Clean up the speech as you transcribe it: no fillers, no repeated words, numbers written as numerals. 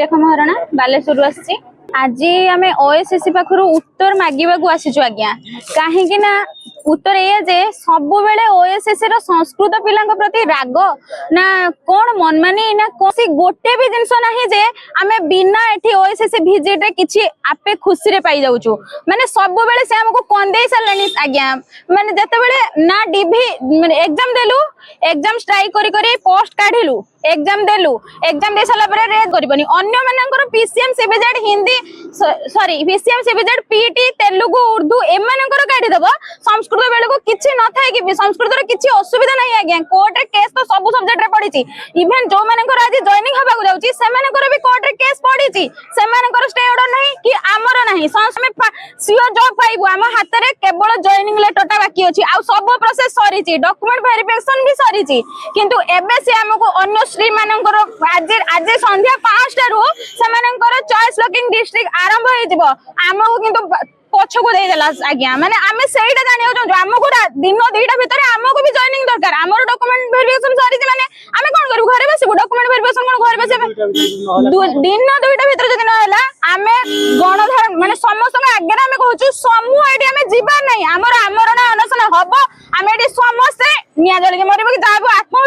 ରେଖା ମହାରଣା ବାଲେଶ୍ୱରରୁ ଆସିଛି। ଆଜି ଆମେ ଓଏସଏସସି ପାଖରୁ ଉତ୍ତର ମାଗିବାକୁ ଆସିଛୁ ଆଜ୍ଞା। କାହିଁକି ନା ଉତ୍ତର ଏଇଆ ଯେ ସବୁବେଳେ ଓଏସଏସସି ର ସଂସ୍କୃତ ପିଲାଙ୍କ ପ୍ରତି ରାଗ ନା କଣ ମନମାନି ନା କୌଣସି ଗୋଟେ ବି ଜିନିଷ ନାହିଁ ଯେ ଆମେ ବିନା ଏଠି ଓଏସଏସସି ଭିଜିଟ ରେ କିଛି ଆପେ ଖୁସିରେ ପାଇ ଯାଉଛୁ। ମାନେ ସବୁବେଳେ ସେ ଆମକୁ କନ୍ଦେଇ ସାରିଲାଣି ଆଜ୍ଞା। ମାନେ ଯେତେବେଳେ ନା ଡିଭି ମାନେ ଏକ୍ଜାମ ଦେଲୁ, ଏକ୍ଜାମ ଷ୍ଟ୍ରାଇକ କରି ପୋଷ୍ଟ କାଢିଲୁ, एग्जाम देलु, एग्जाम दे साला परे रेड करबनी अन्य मानकर PCM CBZ Hindi sorry PCM CBZ PT Telugu Urdu एमानकर काढी देबो। संस्कृत बेले को किछि न थाए कि संस्कृत रे किछि असुविधा नहीं आज्ञा। कोर्ट रे केस तो सब सब्जेक्ट रे पडिछि। इवन जो मानकर आज जॉइनिंग हबा को जाउछि से मानकर भी कोर्ट रे केस पडिछि। से मानकर स्टे ऑर्डर नहीं कि हमर नहीं संस्कृत सियो जॉब पाइबो। हम हाथ रे केवल जॉइनिंग लेटर टा बाकी अछि आ सब प्रोसेस सरिछि, डॉक्यूमेंट वेरिफिकेशन भी सरिछि। किंतु एबे से हमको अन्य श्री मानकर आज संध्या 5 टारू सेमानकर चॉइस लॉकिंग डिस्ट्रिक्ट आरंभ होई जिवो। हमको किंतु पछको दे देला आज्ञा। माने आमे सेइटा जानियो जो हमको दिन 2टा भीतर हमको भी जॉइनिंग दरकार। हमर डॉक्यूमेंट वेरिफिकेशन सरिछि माने आमे कोन करू घरे बसिबो। डॉक्यूमेंट वेरिफिकेशन कोन घरे बसिबे दिन 2टा भीतर जदि न होला आमे गणधारण माने समस्त आगे आमे कहूछु समूह एठी आमे जीवा नहीं। हमर आमरण अनशन हबो। आमे एठी समस्त निया जली के मरिबो कि जाबो आत्म